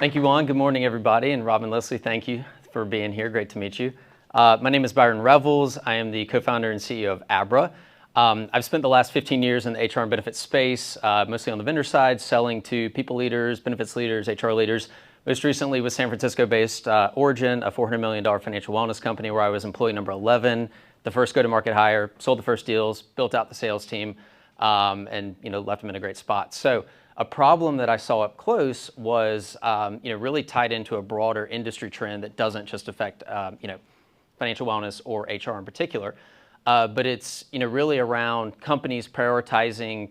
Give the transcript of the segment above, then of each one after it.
Thank you, Juan. Good morning, everybody. And Rob and Leslie, thank you for being here. Great to meet you. My name is Byron Revels. I am the co-founder and CEO of Abra. I've spent the last 15 years in the HR and benefits space, mostly on the vendor side, selling to people leaders, benefits leaders, HR leaders. Most recently with San Francisco-based Origin, a $400 million financial wellness company where I was employee number 11, the first go-to-market hire, sold the first deals, built out the sales team, and left them in a great spot. So a problem that I saw up close was really tied into a broader industry trend that doesn't just affect financial wellness or HR in particular, but it's really around companies prioritizing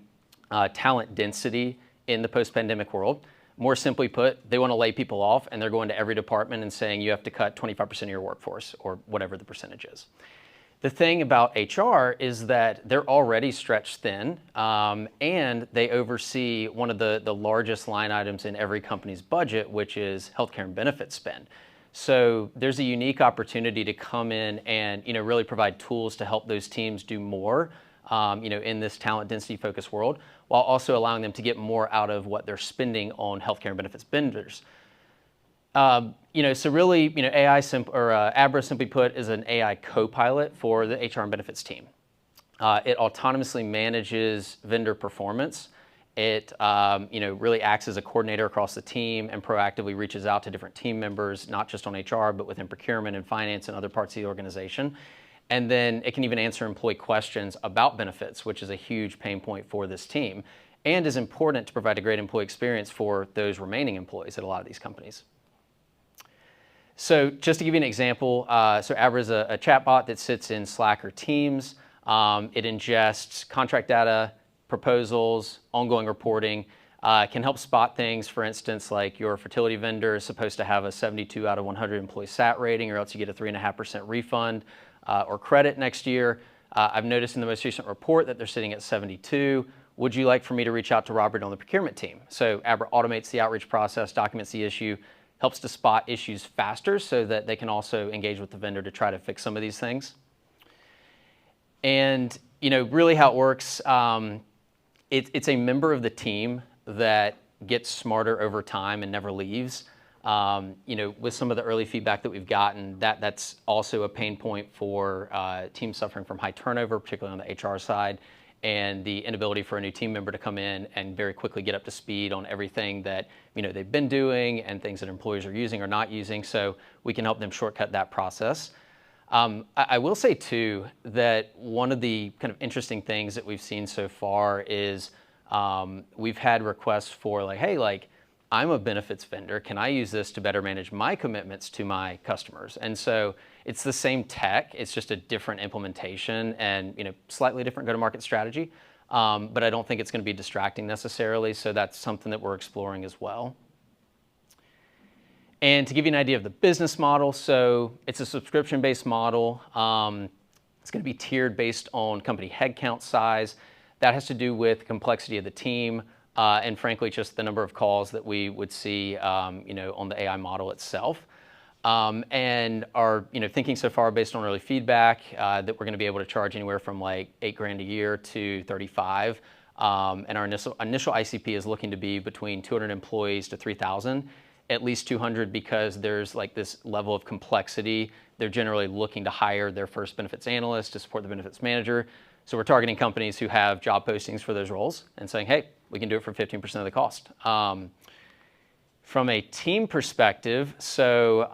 talent density in the post-pandemic world. More simply put, they want to lay people off, and they're going to every department and saying you have to cut 25% of your workforce, or whatever the percentage is. The thing about HR is that they're already stretched thin, and they oversee one of the largest line items in every company's budget, which is healthcare and benefits spend. So there's a unique opportunity to come in and really provide tools to help those teams do more, in this talent density focused world, while also allowing them to get more out of what they're spending on healthcare and benefits vendors. So really, Abra, simply put, is an AI co-pilot for the HR and benefits team. It autonomously manages vendor performance. It really acts as a coordinator across the team and proactively reaches out to different team members, not just on HR, but within procurement and finance and other parts of the organization. And then it can even answer employee questions about benefits, which is a huge pain point for this team, and is important to provide a great employee experience for those remaining employees at a lot of these companies. So just to give you an example, so Abra is a chatbot that sits in Slack or Teams. It ingests contract data, proposals, ongoing reporting, can help spot things, for instance, like your fertility vendor is supposed to have a 72 out of 100 employee SAT rating, or else you get a 3.5% refund or credit next year. I've noticed in the most recent report that they're sitting at 72. Would you like for me to reach out to Robert on the procurement team? So Abra automates the outreach process, documents the issue, helps to spot issues faster so that they can also engage with the vendor to try to fix some of these things. And really how it works, it's a member of the team that gets smarter over time and never leaves. With some of the early feedback that we've gotten, that's also a pain point for teams suffering from high turnover, particularly on the HR side, and the inability for a new team member to come in and very quickly get up to speed on everything that they've been doing and things that employees are using or not using. So we can help them shortcut that process. I will say too that one of the kind of interesting things that we've seen so far is we've had requests for hey, I'm a benefits vendor. Can I use this to better manage my commitments to my customers? And so it's the same tech, it's just a different implementation and slightly different go-to-market strategy. But I don't think it's going to be distracting necessarily. So that's something that we're exploring as well. And to give you an idea of the business model, so it's a subscription-based model. It's going to be tiered based on company headcount size. That has to do with the complexity of the team and frankly, just the number of calls that we would see on the AI model itself. And our thinking so far based on early feedback that we're going to be able to charge anywhere from $8,000 a year to 35. And our initial ICP is looking to be between 200 employees to 3,000. At least 200 because there's this level of complexity. They're generally looking to hire their first benefits analyst to support the benefits manager. So we're targeting companies who have job postings for those roles and saying, hey, we can do it for 15% of the cost. From a team perspective, so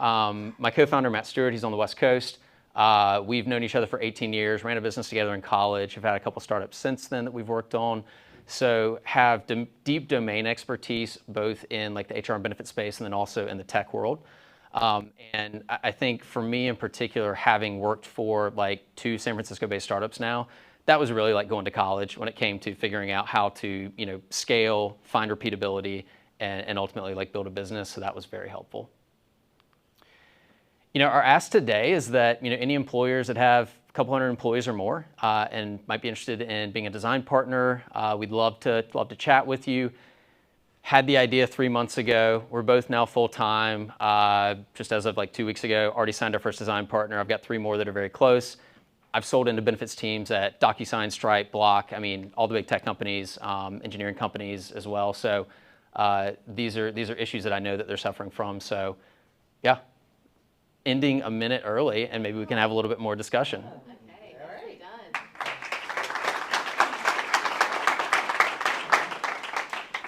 my co-founder, Matt Stewart, he's on the West Coast. We've known each other for 18 years, ran a business together in college. Have had a couple startups since then that we've worked on. So have deep domain expertise, both in the HR and benefit space and then also in the tech world. And I think for me in particular, having worked for 2 San Francisco-based startups now, that was really like going to college when it came to figuring out how to scale, find repeatability, and ultimately build a business. So that was very helpful. Our ask today is that any employers that have a couple hundred employees or more and might be interested in being a design partner, we'd love to chat with you. Had the idea 3 months ago. We're both now full-time. Just as of 2 weeks ago, already signed our first design partner. I've got 3 more that are very close. I've sold into benefits teams at DocuSign, Stripe, Block. I mean, all the big tech companies, engineering companies as well. So these are issues that I know that they're suffering from. So, yeah, ending a minute early, and maybe we can have a little bit more discussion. Okay, nicely done.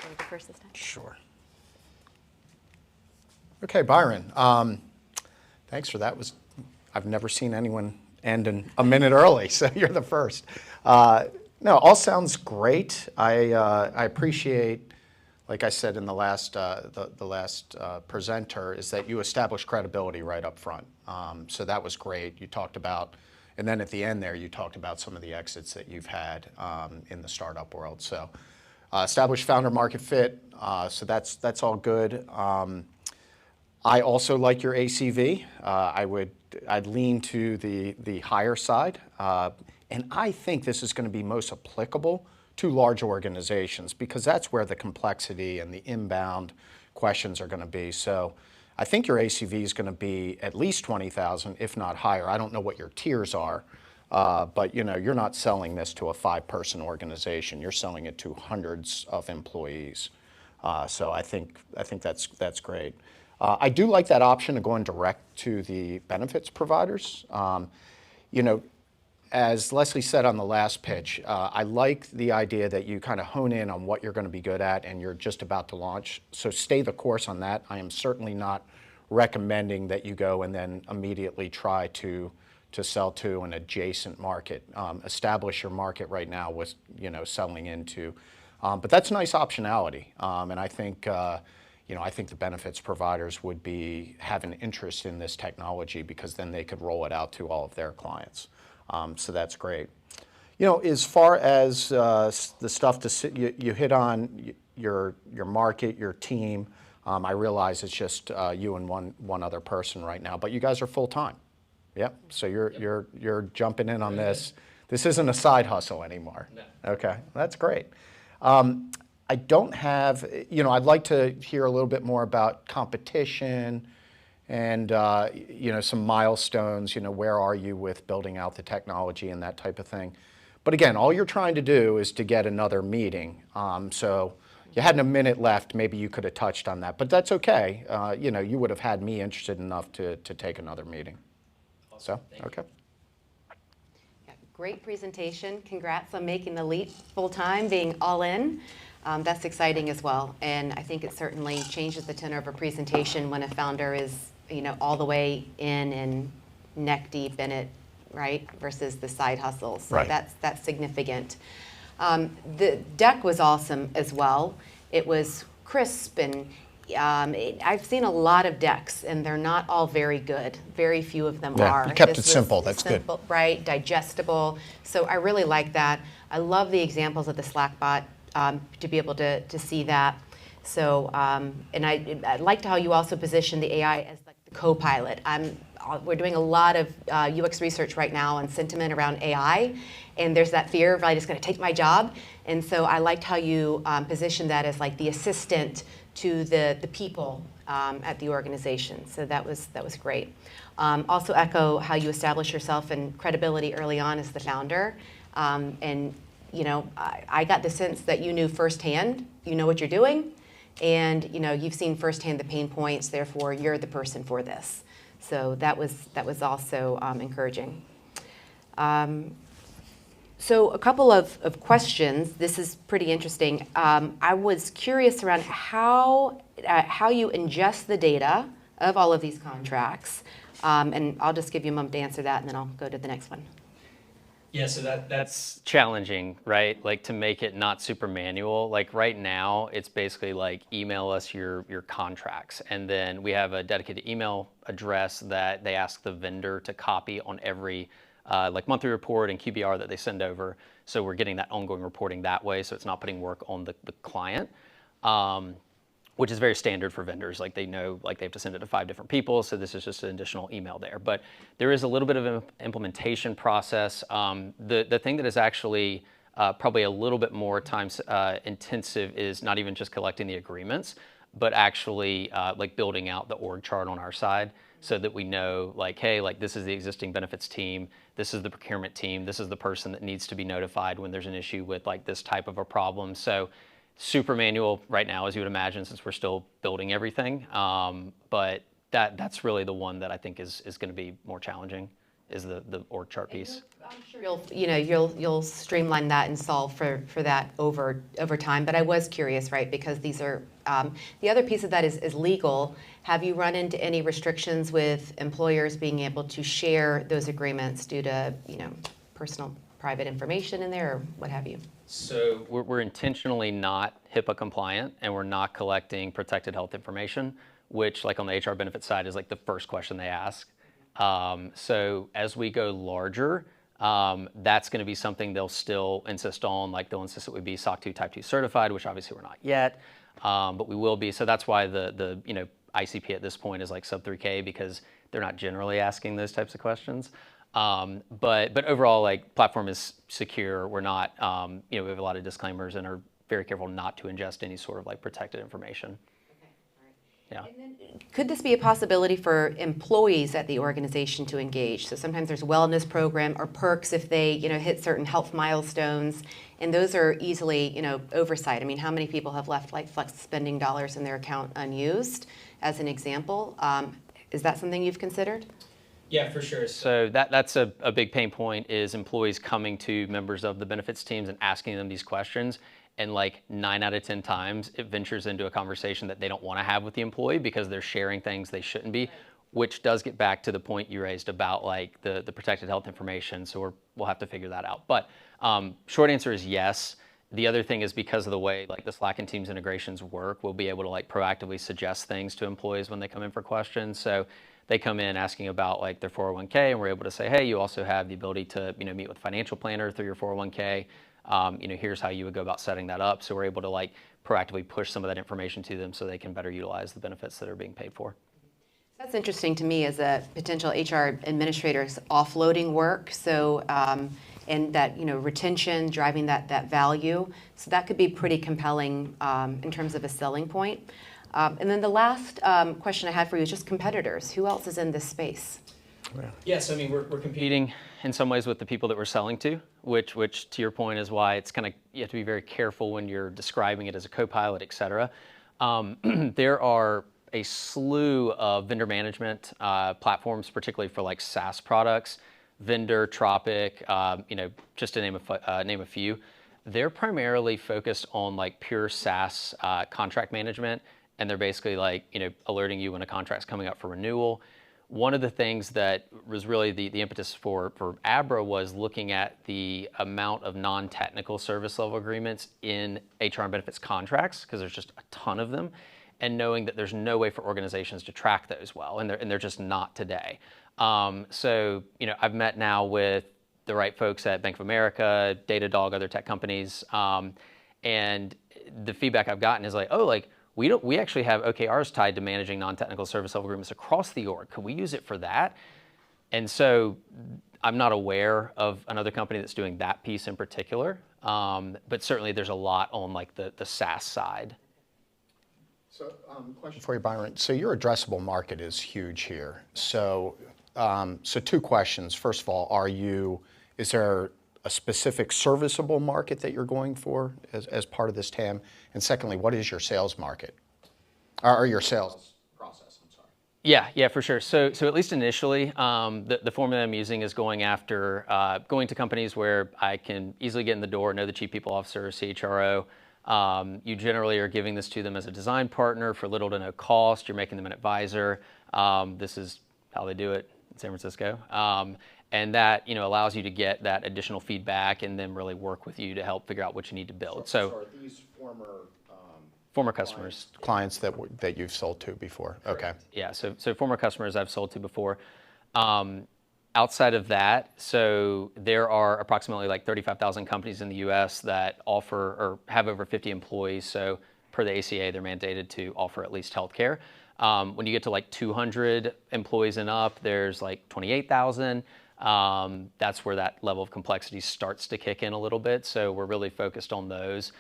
Can we go first this time? Sure. Okay, Byron. Thanks for that. I've never seen anyone end in a minute early, so you're the first. No, all sounds great. I appreciate, like I said in the last presenter, is that you established credibility right up front. So that was great. You talked about, and then at the end there, you talked about some of the exits that you've had in the startup world. So established founder market fit. So that's all good. I also like your ACV. I'd lean to the higher side. And I think this is going to be most applicable to large organizations because that's where the complexity and the inbound questions are going to be. So I think your ACV is going to be at least 20,000, if not higher. I don't know what your tiers are, but you're not selling this to a 5-person organization. You're selling it to hundreds of employees. So I think that's great. I do like that option of going direct to the benefits providers. As Leslie said on the last pitch, I like the idea that you kind of hone in on what you're going to be good at and you're just about to launch. So stay the course on that. I am certainly not recommending that you go and then immediately try to sell to an adjacent market. Establish your market right now with selling into. But that's nice optionality, and I think I think the benefits providers would have an interest in this technology because then they could roll it out to all of their clients. So that's great. As far as the stuff you hit on your market, your team, I realize it's just you and one other person right now, but you guys are full time. Yep. So you're jumping in on this. This isn't a side hustle anymore. No. Okay, that's great. I don't have, I'd like to hear a little bit more about competition and, some milestones, where are you with building out the technology and that type of thing. But again, all you're trying to do is to get another meeting. So you had a minute left, maybe you could have touched on that, but that's okay. You would have had me interested enough to take another meeting. Awesome. So, okay. Yeah, great presentation. Congrats on making the leap full-time, being all in. That's exciting as well, and I think it certainly changes the tenor of a presentation when a founder is, all the way in and neck deep in it, right? Versus the side hustles. So right. That's significant. The deck was awesome as well. It was crisp, and I've seen a lot of decks, and they're not all very good. Very few of them are. You kept it simple. That's simple, good. Right? Digestible. So I really like that. I love the examples of the Slack bot. To be able to see that. So, and I liked how you also position the AI as like the co-pilot. We're doing a lot of UX research right now on sentiment around AI, and there's that fear of, it's going to take my job. And so I liked how you positioned that as like the assistant to the people at the organization. So that was great. Also echo how you establish yourself and credibility early on as the founder. And I got the sense that you knew firsthand, you know what you're doing, and you've seen firsthand the pain points, therefore you're the person for this. So that was also encouraging. So a couple of questions. This is pretty interesting. I was curious around how you ingest the data of all of these contracts, and I'll just give you a moment to answer that, and then I'll go to the next one. Yeah, so that's challenging, right? Like to make it not super manual. Like right now, it's basically like email us your contracts. And then we have a dedicated email address that they ask the vendor to copy on every like monthly report and QBR that they send over. So we're getting that ongoing reporting that way. So it's not putting work on the client, which is very standard for vendors. Like they know like they have to send it to 5 different people. So this is just an additional email there. But there is a little bit of an implementation process. The thing that is actually probably a little bit more time intensive is not even just collecting the agreements, but actually like building out the org chart on our side so that we know like, hey, like this is the existing benefits team, this is the procurement team, this is the person that needs to be notified when there's an issue with like this type of a problem. So super manual right now, as you would imagine, since we're still building everything. But that's really the one that I think is going to be more challenging, is the org chart piece. I'm sure you'll streamline that and solve for that over time. But I was curious, right? Because these are the other piece of that is legal. Have you run into any restrictions with employers being able to share those agreements due to personal private information in there or what have you? So we're intentionally not HIPAA compliant, and we're not collecting protected health information, which, like on the HR benefit side, is like the first question they ask. So as we go larger, that's going to be something they'll still insist on. Like they'll insist that we be SOC 2 Type 2 certified, which obviously we're not yet, but we will be. So that's why the ICP at this point is like sub 3K, because they're not generally asking those types of questions. But overall, like, platform is secure. We're not, we have a lot of disclaimers and are very careful not to ingest any sort of like protected information. Okay, all right. Yeah. And then, could this be a possibility for employees at the organization to engage? So sometimes there's wellness program or perks if they, hit certain health milestones, and those are easily, oversight. I mean, how many people have left like flex spending dollars in their account unused, as an example? Is that something you've considered? Yeah, for sure. So that's a big pain point, is employees coming to members of the benefits teams and asking them these questions. And like 9 out of 10 times, it ventures into a conversation that they don't want to have with the employee because they're sharing things they shouldn't be, which does get back to the point you raised about like the protected health information. So we'll have to figure that out. But short answer is yes. The other thing is, because of the way like the Slack and Teams integrations work, we'll be able to like proactively suggest things to employees when they come in for questions. So they come in asking about like their 401k, and we're able to say, hey, you also have the ability to meet with a financial planner through your 401k. Here's how you would go about setting that up. So we're able to like proactively push some of that information to them so they can better utilize the benefits that are being paid for. That's interesting to me as a potential HR administrator's offloading work. So and that retention, driving that value. So that could be pretty compelling in terms of a selling point. And then the last question I had for you is just competitors. Who else is in this space? Yes, I mean, we're competing in some ways with the people that we're selling to, which to your point is why it's kind of, you have to be very careful when you're describing it as a co-pilot, et cetera. There are a slew of vendor management platforms, particularly for like SaaS products, Vendor, Tropic, just to name a few. They're primarily focused on like pure SaaS contract management, and they're basically like, alerting you when a contract's coming up for renewal. One of the things that was really the impetus for Abra was looking at the amount of non-technical service level agreements in HR and benefits contracts, because there's just a ton of them, and knowing that there's no way for organizations to track those well, and they're just not today. So I've met now with the right folks at Bank of America, Datadog, other tech companies, and the feedback I've gotten is like, oh, like, we actually have OKRs tied to managing non-technical service level agreements across the org. Could we use it for that? And so I'm not aware of another company that's doing that piece in particular, but certainly there's a lot on like the SaaS side. So question for you, Byron. So your addressable market is huge here. So, so 2 questions. First of all, is there a specific serviceable market that you're going for as part of this TAM? And secondly, what is your sales market? Or your sales process, I'm sorry. Yeah, for sure. So at least initially, the formula I'm using is going to companies where I can easily get in the door, know the chief people officer or CHRO. You generally are giving this to them as a design partner for little to no cost. You're making them an advisor. This is how they do it in San Francisco. And that allows you to get that additional feedback and then really work with you to help figure out what you need to build. So are these former customers, clients that you've sold to before? Correct. Okay. Yeah, so former customers I've sold to before. Outside of that, so there are approximately like 35,000 companies in the U.S. that offer or have over 50 employees. So per the ACA, they're mandated to offer at least healthcare. When you get to like 200 employees and up, there's like 28,000. That's where that level of complexity starts to kick in a little bit. So we're really focused on those.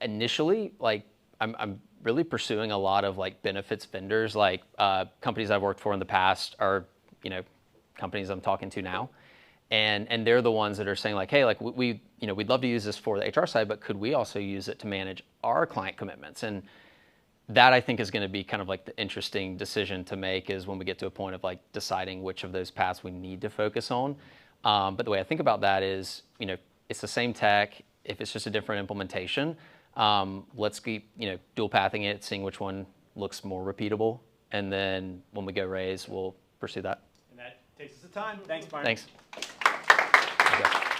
Initially, like I'm really pursuing a lot of like benefits vendors, like companies I've worked for in the past are, companies I'm talking to now. And they're the ones that are saying like, hey, like we you know, we'd love to use this for the HR side, but could we also use it to manage our client commitments? And that I think is going to be kind of like the interesting decision to make, is when we get to a point of like deciding which of those paths we need to focus on. But the way I think about that is, you know, it's the same tech. If it's just a different implementation, let's keep, you know, dual pathing it, seeing which one looks more repeatable, and then when we go raise, we'll pursue that. And that takes us to time. Thanks, Mark. Thanks. Okay.